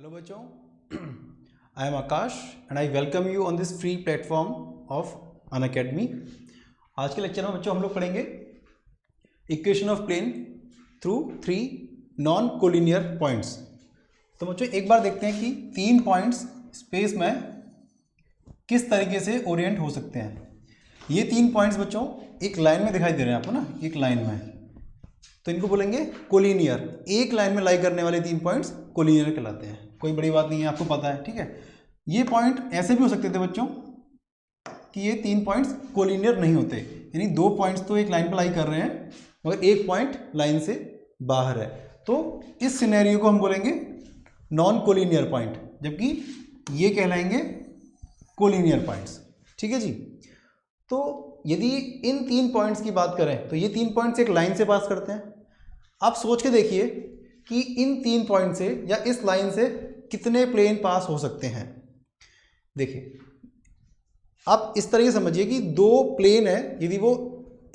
Hello बच्चों, I am Aakash and I welcome you on this free platform of Unacademy. आज के lecture में बच्चों हम लोग पढ़ेंगे equation of plane through three non collinear points. तो बच्चों एक बार देखते हैं कि तीन पॉइंट्स स्पेस में किस तरीके से ओरिएंट हो सकते हैं। ये तीन पॉइंट्स बच्चों एक लाइन में दिखाई दे रहे हैं आपको ना, एक लाइन में, तो इनको बोलेंगे कोलिनियर। एक लाइन में लाई करने वाले तीन पॉइंट्स कोलिनियर कहलाते हैं। कोई बड़ी बात नहीं है, आपको पता है, ठीक है। ये पॉइंट ऐसे भी हो सकते थे बच्चों कि ये तीन पॉइंट्स कोलिनियर नहीं होते, यानी दो पॉइंट्स तो एक लाइन पर लाई कर रहे हैं मगर एक पॉइंट लाइन से बाहर है, तो इस सिनेरियो को हम बोलेंगे नॉन कोलिनियर पॉइंट, जबकि ये कहलाएंगे कोलिनियर पॉइंट्स, ठीक है जी। तो यदि इन तीन पॉइंट्स की बात करें तो ये तीन पॉइंट्स एक लाइन से पास करते हैं। आप सोच के देखिए कि इन तीन पॉइंट से या इस लाइन से कितने प्लेन पास हो सकते हैं। देखिए आप इस तरह समझिए कि दो प्लेन है, यदि वो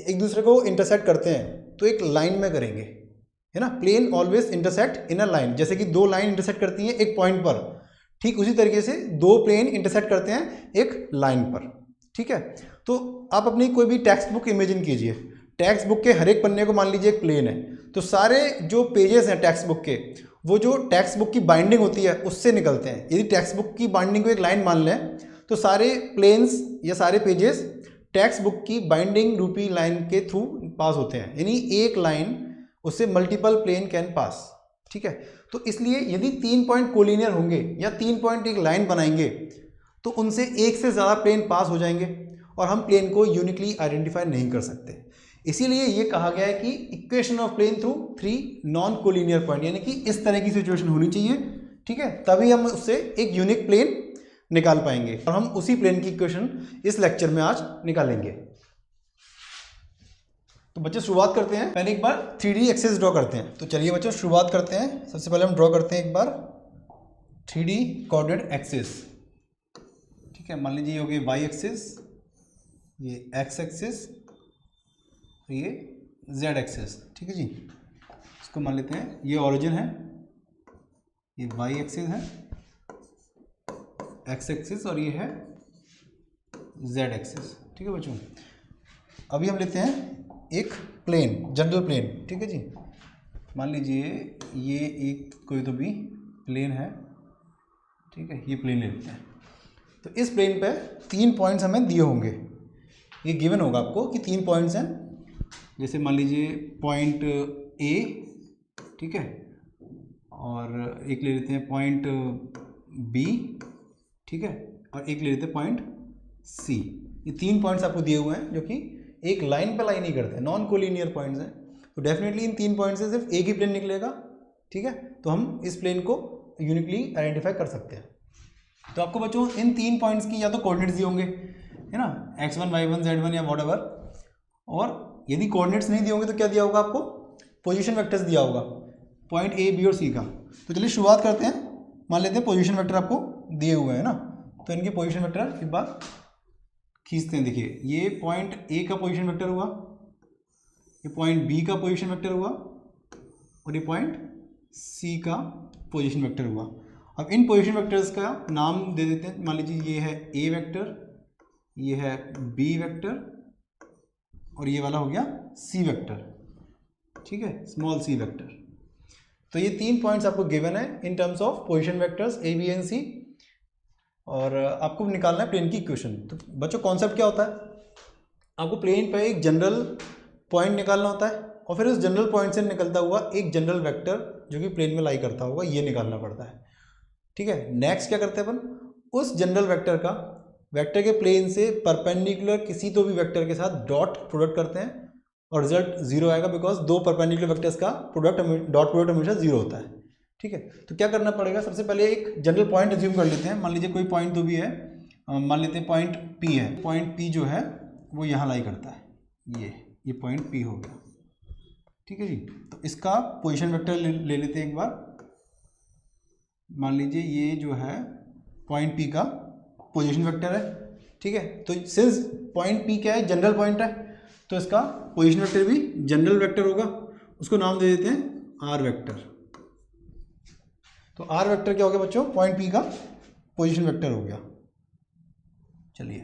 एक दूसरे को इंटरसेक्ट करते हैं तो एक लाइन में करेंगे, है ना। Plane always intersect in a line, जैसे कि दो लाइन इंटरसेक्ट करती हैं एक पॉइंट पर, ठीक उसी तरीके से दो प्लेन इंटरसेक्ट करते हैं एक लाइन पर, ठीक है। तो आप अपनी कोई भी टेक्स्ट बुक इमेजिन कीजिए। टेक्स्ट बुक के हर एक पन्ने को मान लीजिए एक प्लेन है, तो सारे जो पेजेस हैं टेक्स्ट बुक के, वो जो टेक्स्ट बुक की बाइंडिंग होती है उससे निकलते हैं। यदि टेक्स्ट बुक की बाइंडिंग को एक लाइन मान लें तो सारे प्लेन्स या सारे पेजेस टेक्स्ट बुक की बाइंडिंग रूपी लाइन के थ्रू पास होते हैं, यानी एक लाइन उससे मल्टीपल प्लेन कैन पास, ठीक है। तो इसलिए यदि तीन पॉइंट कोलिनियर होंगे या तीन पॉइंट एक लाइन बनाएंगे तो उनसे एक से ज़्यादा प्लेन पास हो जाएंगे और हम प्लेन को यूनिकली आइडेंटिफाई नहीं कर सकते। इसीलिए ये कहा गया है कि equation of plane through three non collinear point, यानी कि इस तरह की सिचुएशन होनी चाहिए, ठीक है, तभी हम उससे एक यूनिक प्लेन निकाल पाएंगे। और हम उसी प्लेन की इक्वेशन इस लेक्चर में आज निकालेंगे। तो बच्चे शुरुआत करते हैं, पहले एक बार 3D एक्सिस ड्रॉ करते हैं। तो चलिए बच्चों शुरुआत करते हैं। सबसे पहले हम ड्रॉ करते हैं एक बार 3D कोऑर्डिनेट एक्सिस, ठीक है। मान लीजिए ये हो गई वाई एक्सिस, ये एक्स एक्सिस, ये जेड एक्सिस, ठीक है जी। इसको मान लेते हैं ये ओरिजिन है, ये वाई एक्सिस है, एक्स एक्सिस, और ये है जेड एक्सिस, ठीक है बच्चों। अभी हम लेते हैं एक प्लेन, जनरल प्लेन, ठीक है जी। मान लीजिए ये एक कोई तो भी प्लेन है, ठीक है, ये प्लेन ले लेते हैं। तो इस प्लेन पे तीन पॉइंट्स हमें दिए होंगे, ये गिवन होगा आपको कि तीन पॉइंट्स हैं। जैसे मान लीजिए पॉइंट ए, ठीक है, और एक ले लेते हैं पॉइंट बी, ठीक है, और एक ले लेते हैं पॉइंट सी। ये तीन पॉइंट्स आपको दिए हुए हैं जो कि एक लाइन पे लाई नहीं करते, नॉन कोलिनियर पॉइंट्स हैं। तो डेफिनेटली इन तीन पॉइंट से सिर्फ एक ही प्लेन निकलेगा, ठीक है। तो हम इस प्लेन को यूनिकली आइडेंटिफाई कर सकते हैं। तो आपको बच्चों इन तीन पॉइंट्स की या तो कोऑर्डिनेट्स दिए होंगे, है ना, x1 y1 z1 या व्हाटएवर, और यदि कोऑर्डिनेट्स नहीं दिए होंगे तो क्या दिया होगा आपको, पोजीशन वेक्टर्स दिया होगा, पॉइंट ए बी और सी का। तो चलिए शुरुआत करते हैं। मान लेते हैं पोजीशन वेक्टर आपको दिए हुए हैं ना, तो इनके पोजीशन वेक्टर एक बार खींचते हैं। देखिए ये पॉइंट ए का पोजीशन वेक्टर हुआ, ये पॉइंट बी का पोजीशन वेक्टर हुआ, और ये पॉइंट सी का पोजीशन वेक्टर हुआ। अब इन पोजीशन वेक्टर्स का नाम दे देते हैं। मान लीजिए ये है ए वेक्टर, ये है बी वेक्टर, और ये वाला हो गया सी वेक्टर, ठीक है, स्मॉल सी वेक्टर। तो ये तीन पॉइंट्स आपको गिवन है in terms of position vectors A B and C, और आपको निकालना है प्लेन की इक्वेशन। तो बच्चों कॉन्सेप्ट क्या होता है, आपको प्लेन पे एक जनरल पॉइंट निकालना होता है और फिर उस जनरल पॉइंट से निकलता हुआ एक जनरल वेक्टर जो कि प्लेन में लाई करता होगा, ये निकालना पड़ता है, ठीक है। नेक्स्ट क्या करते हैं अपन, उस जनरल वेक्टर का वेक्टर के प्लेन से परपेंडिकुलर किसी तो भी वेक्टर के साथ डॉट प्रोडक्ट करते हैं और रिजल्ट जीरो आएगा, बिकॉज दो परपेंडिकुलर वेक्टर्स का प्रोडक्ट डॉट प्रोडक्ट हमेशा जीरो होता है, ठीक है। तो क्या करना पड़ेगा, सबसे पहले एक जनरल पॉइंट अज्यूम कर लेते हैं। मान लीजिए कोई पॉइंट तो भी है, मान लेते हैं पॉइंट पी है। पॉइंट पी जो है वो यहाँ लाई करता है, ये पॉइंट पी हो गया, ठीक है जी। तो इसका पोजिशन वेक्टर ले लेते हैं एक बार। मान लीजिए ये जो है पॉइंट पी का पोजीशन वेक्टर है, ठीक है। तो सिंस पॉइंट पी क्या है, जनरल पॉइंट है, तो इसका पोजीशन वेक्टर भी जनरल वेक्टर होगा, उसको नाम दे देते हैं आर वेक्टर। तो आर वेक्टर क्या हो गया बच्चों, पॉइंट पी का पोजीशन वेक्टर हो गया। चलिए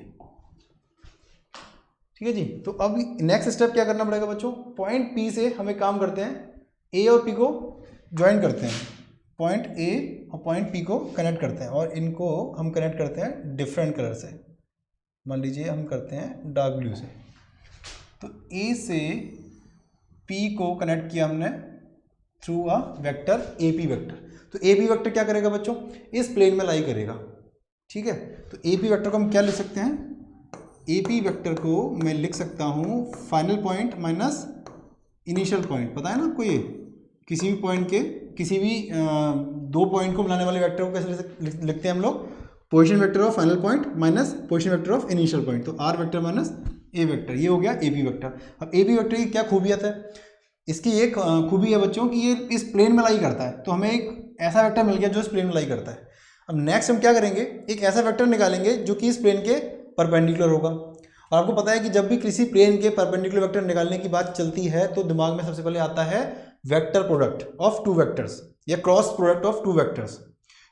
ठीक है जी। तो अब नेक्स्ट स्टेप क्या करना पड़ेगा बच्चों, पॉइंट पी से हमें काम करते हैं, ए और पी को ज्वाइन करते हैं, पॉइंट ए और पॉइंट पी को कनेक्ट करते हैं, और इनको हम कनेक्ट करते हैं डिफरेंट कलर से। मान लीजिए हम करते हैं डार्क ब्लू से। तो ए से पी को कनेक्ट किया हमने through a vector A P vector. तो ए पी वेक्टर क्या करेगा बच्चों, इस प्लेन में लाई करेगा। ठीक है, तो ए पी वेक्टर को हम क्या लिख सकते हैं, ए पी वेक्टर को मैं लिख सकता हूँ final point minus initial point. पता है ना आपको, ये किसी भी पॉइंट के किसी भी दो पॉइंट को मिलाने वाले वेक्टर को कैसे लिखते हैं हम लोग, position vector of final point minus position vector of initial point. तो R vector minus A vector, ये हो गया ए पी वेक्टर। अब ए पी वेक्टर की क्या खूबियत है, इसकी एक खूबी है बच्चों कि ये इस प्लेन में लाई करता है। तो हमें एक ऐसा वेक्टर मिल गया जो इस प्लेन में लाई करता है। अब नेक्स्ट हम क्या करेंगे, एक ऐसा वेक्टर निकालेंगे जो कि इस प्लेन के परपेंडिकुलर होगा। और आपको पता है कि जब भी किसी प्लेन के परपेंडिकुलर वेक्टर निकालने की बात चलती है तो दिमाग में सबसे पहले आता है vector product of two vectors या cross product of two vectors.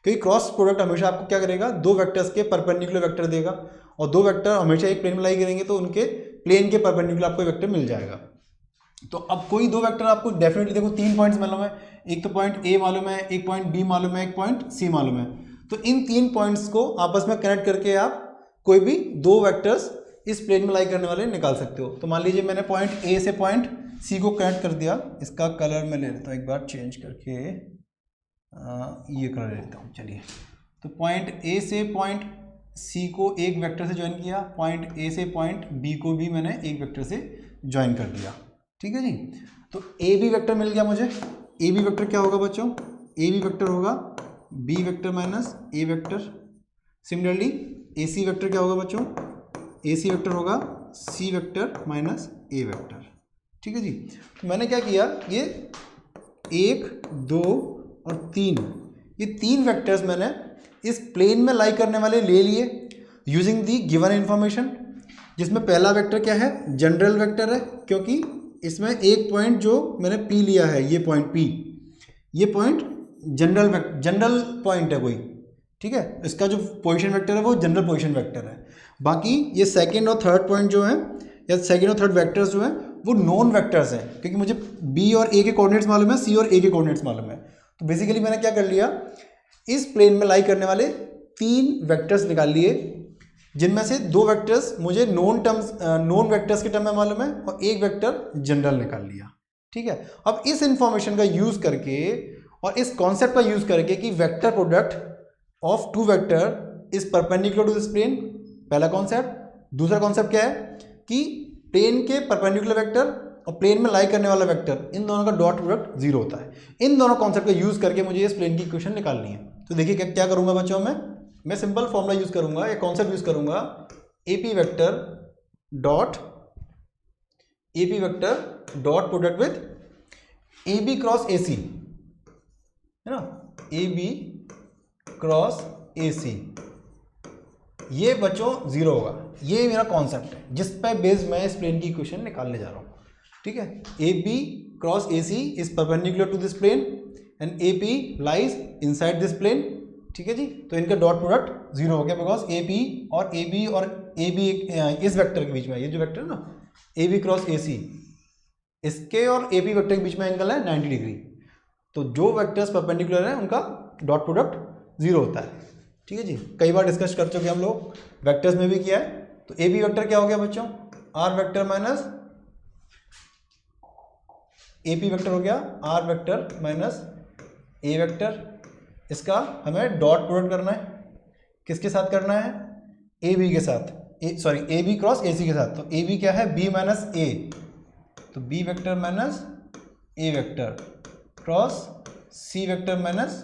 क्योंकि क्रॉस प्रोडक्ट हमेशा आपको क्या करेगा, दो वेक्टर्स के परपेंडिकुलर वेक्टर देगा, और दो वेक्टर हमेशा एक प्लेन में लाई करेंगे तो उनके प्लेन के परपेंडिकुलर आपको वेक्टर मिल जाएगा। तो अब कोई दो वेक्टर आपको डेफिनेटली, देखो 3 पॉइंट्स मालूम है, एक तो पॉइंट ए मालूम है, एक पॉइंट बी मालूम है, एक पॉइंट सी मालूम है। तो इन 3 पॉइंट्स को आपस में कनेक्ट करके आप कोई भी दो वेक्टर्स इस प्लेन में लाई करने वाले निकाल सकते हो। तो मान लीजिए मैंने पॉइंट ए से पॉइंट सी को कनेक्ट कर दिया। इसका कलर मैं ले लेता हूँ एक बार चेंज करके, ये कलर ले लेता हूँ। चलिए, तो पॉइंट ए से पॉइंट सी को एक वेक्टर से ज्वाइन किया, पॉइंट ए से पॉइंट बी को भी मैंने एक वेक्टर से ज्वाइन कर दिया। ठीक है जी। तो ए बी वेक्टर मिल गया मुझे। ए बी वेक्टर क्या होगा बच्चों, ए बी वेक्टर होगा B vector minus A vector. Similarly A C vector क्या होगा बच्चों, ए सी वेक्टर होगा सी वेक्टर माइनस ए वेक्टर। ठीक है जी। तो मैंने क्या किया, ये 1 2 और 3, ये 3 वेक्टर्स मैंने इस प्लेन में लाई करने वाले ले लिए यूजिंग दी गिवन इन्फॉर्मेशन। जिसमें पहला वेक्टर क्या है, जनरल वेक्टर है, क्योंकि इसमें एक पॉइंट जो मैंने पी लिया है, ये पॉइंट पी, ये पॉइंट जनरल पॉइंट है कोई। ठीक है, इसका जो पोजीशन वेक्टर है वो जनरल पोजीशन वेक्टर है। बाकी ये सेकंड और थर्ड पॉइंट जो है, या सेकंड और थर्ड वेक्टर्स जो हैं वो नॉन वेक्टर्स हैं, क्योंकि मुझे बी और ए के कोऑर्डिनेट्स मालूम है, सी और ए के कोऑर्डिनेट्स मालूम है। तो बेसिकली मैंने क्या कर लिया, इस प्लेन में लाई करने वाले 3 वेक्टर्स निकाल लिए, जिनमें से 2 वेक्टर्स मुझे नॉन वेक्टर्स के टर्म में मालूम है और एक वेक्टर जनरल निकाल लिया। ठीक है, अब इस इंफॉर्मेशन का यूज करके और इस कॉन्सेप्ट का यूज करके कि vector product of two vector is perpendicular to this plane, पहला कॉन्सेप्ट। दूसरा कॉन्सेप्ट क्या है कि प्लेन के परपेंडिकुलर वेक्टर और प्लेन में लाई करने वाला वेक्टर, इन दोनों का डॉट प्रोडक्ट 0 होता है। इन दोनों कॉन्सेप्ट का यूज करके मुझे इस प्लेन की इक्वेशन निकालनी है। तो देखिए क्या करूंगा बच्चों, मैं सिंपल फॉर्मूला यूज करूंगा, एक कॉन्सेप्ट यूज करूंगा, AP vector dot product with A B cross A C, है ना, ए बी क्रॉस ए सी। ये बच्चों 0 होगा। ये मेरा कॉन्सेप्ट है जिस पे बेस्ड मैं इस प्लेन की इक्वेशन निकालने जा रहा हूँ। ठीक है, A B cross A C is perpendicular to this plane and A P lies inside this plane. ठीक है जी। तो इनका डॉट प्रोडक्ट 0 हो गया, बिकॉज ए पी और ए बी इस वेक्टर के बीच में, ये जो वेक्टर है ना ए बी क्रॉस ए सी, इसके और ए पी वेक्टर के बीच में एंगल है 90 डिग्री। तो जो वेक्टर्स परपेंडिकुलर हैं उनका डॉट प्रोडक्ट 0 होता है। ठीक है जी, कई बार डिस्कस कर चुके हम लोग, वेक्टर्स में भी किया है। तो ए बी वेक्टर क्या हो गया बच्चों, R vector minus A P vector हो गया R vector minus A vector. इसका हमें डॉट प्रोडक्ट करना है, किसके साथ करना है, ए बी के साथ, ए बी क्रॉस ए सी के साथ। तो ए बी क्या है, बी माइनस ए, तो B vector minus A vector cross C vector minus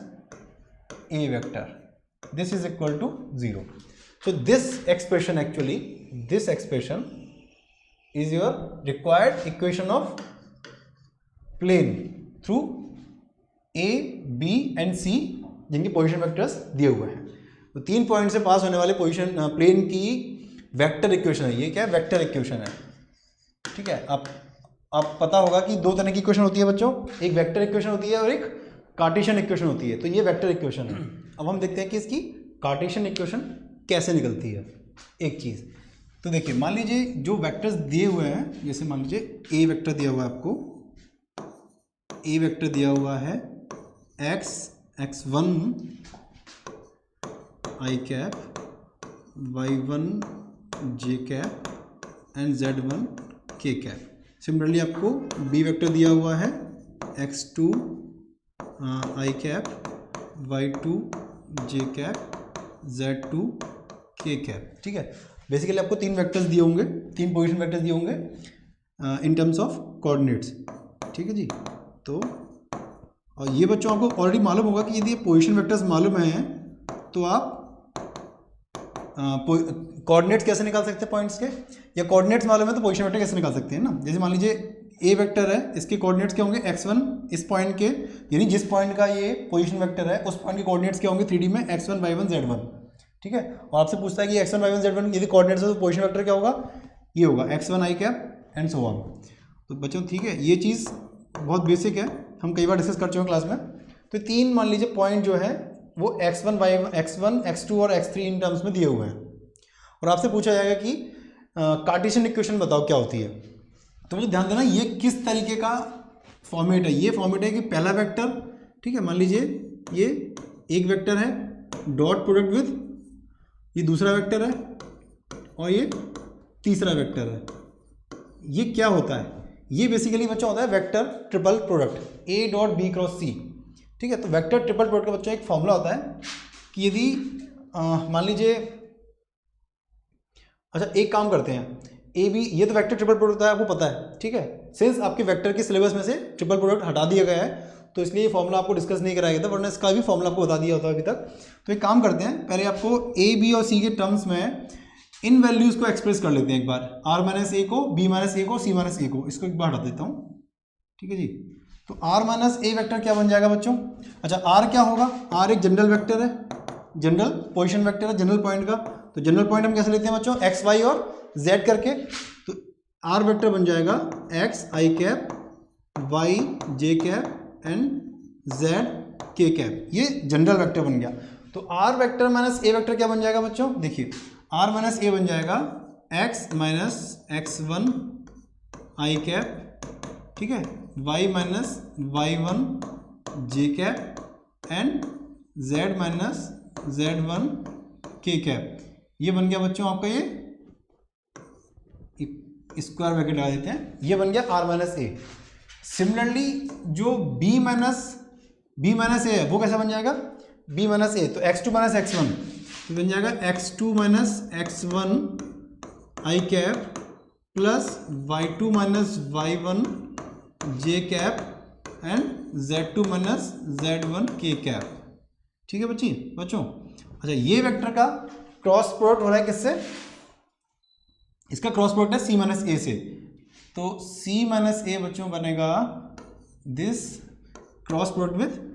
A vector, this is equal to 0. So this expression is your required equation of plane through A, B and C, जिनकी position vectors दिए हुए हैं। तो 3 point से पास होने वाले position plane की vector equation है। ये क्या है, वेक्टर इक्वेशन है। ठीक है, आप पता होगा कि 2 तरह की इक्वेशन होती है बच्चों, एक वेक्टर इक्वेशन होती है और एक कार्टेशियन इक्वेशन होती है, तो ये वेक्टर इक्वेशन है। अब हम देखते हैं कि इसकी कार्टेशियन इक्वेशन कैसे निकलती है। एक चीज़ तो देखिए, मान लीजिए जो वेक्टर्स दिए हुए हैं, जैसे मान लीजिए ए वेक्टर दिया हुआ है आपको, ए वेक्टर दिया हुआ है x x1 I cap, y1 J cap and z1 के कैप। सिमिलरली आपको बी वेक्टर दिया हुआ है x2 आई कैप, y2 जे कैप, z2 के कैप। ठीक है, बेसिकली आपको तीन वेक्टर्स दिए होंगे, तीन पोजीशन वेक्टर्स दिए होंगे इन टर्म्स ऑफ कोऑर्डिनेट्स। ठीक है जी, तो और ये बच्चों आपको ऑलरेडी मालूम होगा कि यदि पोजीशन वेक्टर्स मालूम हैं तो आप कोऑर्डिनेट्स कैसे निकाल सकते हैं पॉइंट्स के, या कोऑर्डिनेट्स मालूम है तो पोजीशन वेक्टर कैसे निकाल सकते हैं ना। जैसे मान लीजिए ए वेक्टर है, इसके कोऑर्डिनेट्स क्या होंगे x1, इस पॉइंट के, यानी जिस पॉइंट का ये पोजीशन वेक्टर है उस पॉइंट के कोऑर्डिनेट्स क्या होंगे 3D में x1 y1 z1। ठीक है, और आपसे पूछता है कि x1 y1 z1 यदि कोऑर्डिनेट्स है तो पोजीशन वेक्टर क्या होगा, ये होगा x1 i cap and so on. तो बच्चों ठीक है, ये चीज़ बहुत बेसिक है, हम कई बार डिस्कस कर चुके हैं क्लास में। तो तीन मान लीजिए पॉइंट जो है वो x1 x1 x2 और x3 इन टर्म्स में दिए हुए हैं, और आपसे पूछा जाएगा कि कार्टेशियन इक्वेशन बताओ क्या होती है। तो मुझे ध्यान देना ये किस तरीके का फॉर्मेट है। ये फॉर्मेट है कि पहला वेक्टर, ठीक है, मान लीजिए ये एक वेक्टर है डॉट प्रोडक्ट विद, ये दूसरा वेक्टर है और ये तीसरा वेक्टर है। ये क्या होता है, ये बेसिकली बच्चा होता है vector triple product A dot B cross C. ठीक है, तो वेक्टर ट्रिपल प्रोडक्ट का बच्चा एक फॉर्मूला होता है कि यदि मान लीजिए, अच्छा एक काम करते हैं, ए बी, ये तो वेक्टर ट्रिपल प्रोडक्ट होता है, आपको पता है। ठीक है, सिंस आपके वेक्टर के सिलेबस में से ट्रिपल प्रोडक्ट हटा दिया गया है तो इसलिए ये फॉर्मूला आपको डिस्कस नहीं कराया गया था, वरना इसका भी फॉर्मूला आपको बता दिया होता है अभी तक। तो एक काम करते हैं, पहले आपको ए बी और सी के टर्म्स में इन वैल्यूज को एक्सप्रेस कर लेते हैं एक बार, आर माइनस ए को, बी माइनस ए को, सी माइनस ए को, इसको एक बार हटा देता हूँ। ठीक है जी, तो आर माइनस ए वेक्टर क्या बन जाएगा बच्चों। अच्छा आर क्या होगा, आर एक जनरल वेक्टर है, जनरल पोजिशन वेक्टर है जनरल पॉइंट का। तो जनरल पॉइंट हम कैसे लेते हैं बच्चों, एक्स वाई और जेड करके। तो आर वेक्टर बन जाएगा X I cap, Y J cap and Z K cap, ये जनरल वेक्टर बन गया। तो R vector minus A vector क्या बन जाएगा बच्चों, देखिए आर माइनस ए बन जाएगा X minus X one I cap, ठीक है, Y minus Y one J cap and Z minus Z one K cap. ये बन गया बच्चों आपका, ये स्क्वायर ब्रैकेट लगा देते हैं, ये बन गया आर माइनस ए। सिमिलरली जो बी माइनस ए है वो कैसा बन जाएगा, बी माइनस ए, तो X two minus X one बन जाएगा X two minus X one I cap plus Y two minus Y one J cap and Z two minus Z one K cap. ठीक है बच्चों। अच्छा ये vector का cross product हो रहा है किससे, इसका क्रॉस प्रोडक्ट है सी माइनस ए से। तो सी माइनस ए बच्चों बनेगा this cross product with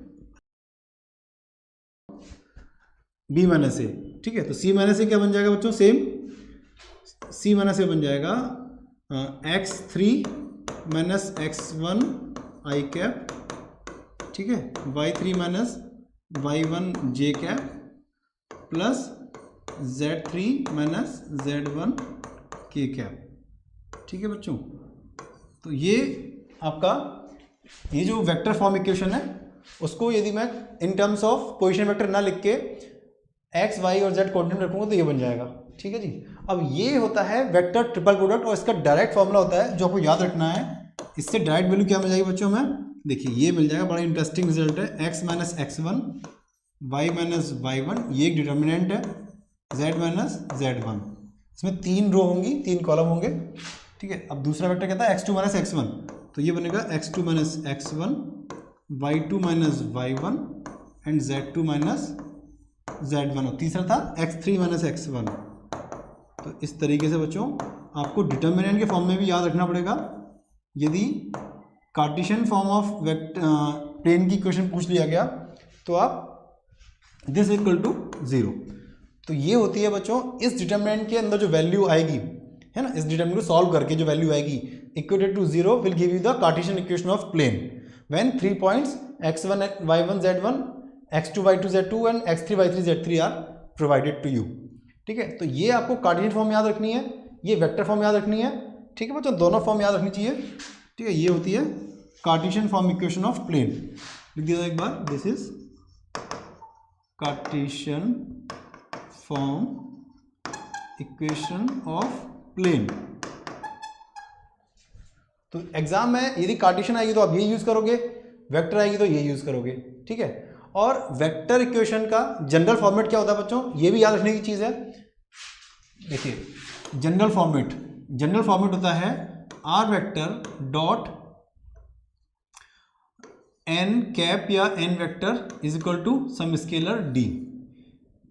B minus A. ठीक है, तो सी माइनस ए क्या बन जाएगा बच्चों, सेम सी माइनस ए बन जाएगा X three minus X one I cap, ठीक है, Y three minus Y one J cap plus Z three minus Z one K cap. ठीक है बच्चों, तो ये आपका ये जो वेक्टर फॉर्म इक्वेशन है उसको यदि मैं इन टर्म्स ऑफ पोजीशन वेक्टर ना लिख के एक्स वाई और जेड कोऑर्डिनेट रखूंगा तो ये बन जाएगा। ठीक है जी, अब ये होता है वेक्टर ट्रिपल प्रोडक्ट और इसका डायरेक्ट फॉर्मूला होता है जो आपको याद रखना है। इससे डायरेक्ट वैल्यू क्या मिल जाएगी बच्चों हमें, देखिए ये मिल जाएगा, बड़ा इंटरेस्टिंग रिजल्ट है, X minus X one Y minus Y one, ये एक डिटर्मिनेंट है, जेड माइनस जेड वन, इसमें तीन रो होंगी, तीन कॉलम होंगे। ठीक है, अब दूसरा वेक्टर कहता है X two minus X one, तो ये बनेगा X two minus X one, Y two minus Y one and Z two minus Z one, और तीसरा था X three minus X one. तो इस तरीके से बच्चों आपको डिटर्मिनेंट के फॉर्म में भी याद रखना पड़ेगा। यदि कार्टेशियन फॉर्म ऑफ प्लेन की इक्वेशन पूछ लिया गया तो आप दिस इक्वल टू जीरो, तो ये होती है बच्चों इस डिटर्मिनेंट के अंदर जो वैल्यू आएगी है ना, इस डिटर्मिनेंट को सॉल्व करके जो वैल्यू आएगी equated to zero will give you the Cartesian equation of plane when 3 points x1 y1 z1, x2 y2 z2 and x3 y3 z3 are provided to you. ठीक है, तो ये आपको कार्टेशियन फॉर्म याद रखनी है, ये वेक्टर फॉर्म याद रखनी है। ठीक है बच्चों, दोनों फॉर्म याद रखनी चाहिए। ठीक है, ये होती है Cartesian form equation of plane. लिख दिया एक बार, this is Cartesian form equation of plane. तो एग्जाम में यदि कार्टेशियन आएगी तो आप ये यूज करोगे, वेक्टर आएगी तो ये यूज करोगे। ठीक है, और वेक्टर इक्वेशन का जनरल फॉर्मेट क्या होता है बच्चों, ये भी याद रखने की चीज है। देखिए, जनरल फॉर्मेट होता है R vector dot N cap या N vector is equal to some scalar D.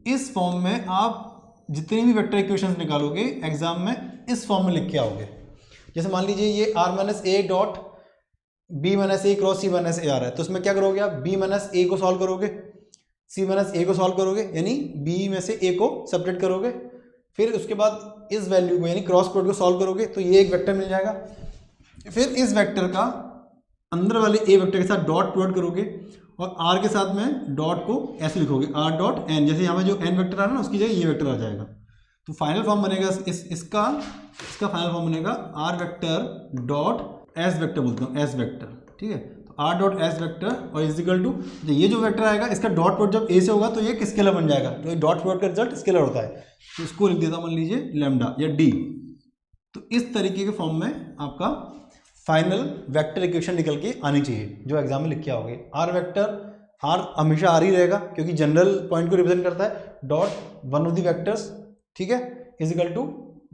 इस फॉर्म में आप जितनी भी वेक्टर इक्वेशंस निकालोगे एग्जाम में इस फॉर्म में लिख के आओगे। जैसे मान लीजिए ये R minus A dot B minus A cross C minus A आ रहा है, तो उसमें क्या करोगे आप, बी माइनस ए को सॉल्व करोगे, सी माइनस ए को सॉल्व करोगे, यानी बी में से ए को सब्ट्रैक्ट करोगे, फिर उसके बाद इस वैल्यू को यानी क्रॉस प्रोडक्ट को सॉल्व करोगे तो ये एक वेक्टर मिल जाएगा। फिर इस वेक्टर का अंदर वाले ए वेक्टर के साथ डॉट प्रोडक्ट करोगे और आर के साथ में डॉट को ऐसे लिखोगे आर डॉट एन, जैसे यहाँ पे जो एन वेक्टर आ रहा है ना उसकी जगह ये वेक्टर आ जाएगा। तो फाइनल फॉर्म बनेगा इसका फाइनल फॉर्म बनेगा R vector dot S vector, बोलता हूँ एस वेक्टर। ठीक है, तो आर डॉट एस वेक्टर और इज इक्वल टू ये जो वेक्टर आएगा इसका डॉट प्रोडक्ट जब ए से होगा तो ये एक स्केलर बन जाएगा, तो ये डॉट प्रोडक्ट का रिजल्ट स्केलर होता है, तो इसको लिख देता हूँ मान लीजिए लैम्डा या डी। तो इस तरीके के फॉर्म में आपका फाइनल वेक्टर इक्वेशन निकल के आनी चाहिए जो एग्जाम में लिख के आओगे। आर वेक्टर, आर हमेशा आर ही रहेगा क्योंकि जनरल पॉइंट को रिप्रेजेंट करता है, dot one of the vectors, ठीक है, इज इक्वल टू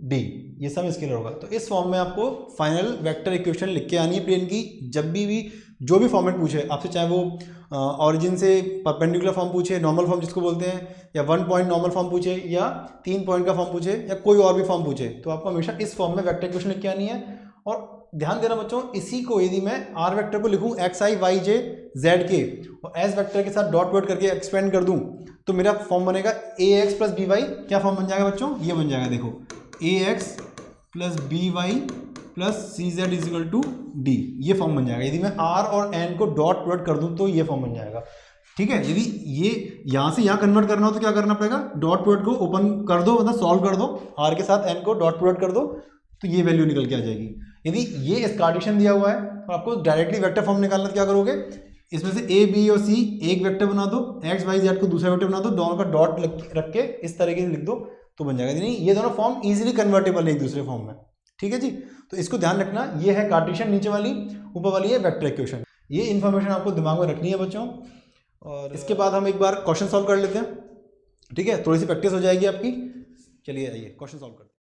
डी, ये सब स्केलर होगा। तो इस फॉर्म में आपको फाइनल वेक्टर इक्वेशन लिख के आनी है प्लेन की। जब भी जो भी फॉर्मेट पूछे आपसे, चाहे वो ऑरिजिन से परपेंडिकुलर फॉर्म पूछे, नॉर्मल फॉर्म जिसको बोलते हैं, या 1 पॉइंट नॉर्मल फॉर्म पूछे, या 3 पॉइंट का फॉर्म पूछे, या कोई और भी फॉर्म पूछे, तो आपको हमेशा इस फॉर्म में वेक्टर इक्वेशन लिख के आनी है। और ध्यान देना बच्चों, इसी को यदि मैं आर वेक्टर को लिखूं एक्स आई वाई जे जेड के और एस वेक्टर के साथ डॉट प्रोडक्ट करके एक्सपेंड कर दूं तो मेरा फॉर्म बनेगा A X plus B Y. क्या फॉर्म बन जाएगा बच्चों, ये बन जाएगा, देखो A X plus B Y plus C Z is equal to D, ये फॉर्म बन जाएगा। यदि मैं आर और एन को डॉट प्रोडक्ट कर दूं तो ये फॉर्म बन जाएगा। ठीक है, यदि ये यहाँ से यहाँ कन्वर्ट करना हो तो क्या करना पड़ेगा, डॉट प्रोडक्ट को ओपन कर दो, मतलब सॉल्व कर दो, आर के साथ एन को डॉट प्रोडक्ट कर दो तो ये वैल्यू निकल के आ जाएगी। यदि ये कार्टेशियन दिया हुआ है तो आपको डायरेक्टली वेक्टर फॉर्म निकालना, तो क्या करोगे, इसमें से ए बी और सी एक वेक्टर बना दो, एक्स वाई जेड को दूसरा वेक्टर बना दो, दोनों का डॉट रख के इस तरीके से लिख दो तो बन जाएगा। नहीं, ये दोनों फॉर्म इजीली कन्वर्टेबल है एक दूसरे फॉर्म में। ठीक है जी, तो इसको ध्यान रखना, ये है कार्टेशियन नीचे वाली, ऊपर वाली है वेक्टर इक्वेशन। ये इन्फॉर्मेशन आपको दिमाग में रखनी है बच्चों। और इसके बाद हम एक बार क्वेश्चन सॉल्व कर लेते हैं। ठीक है, थोड़ी सी प्रैक्टिस हो जाएगी आपकी। चलिए आइए क्वेश्चन सॉल्व करते हैं।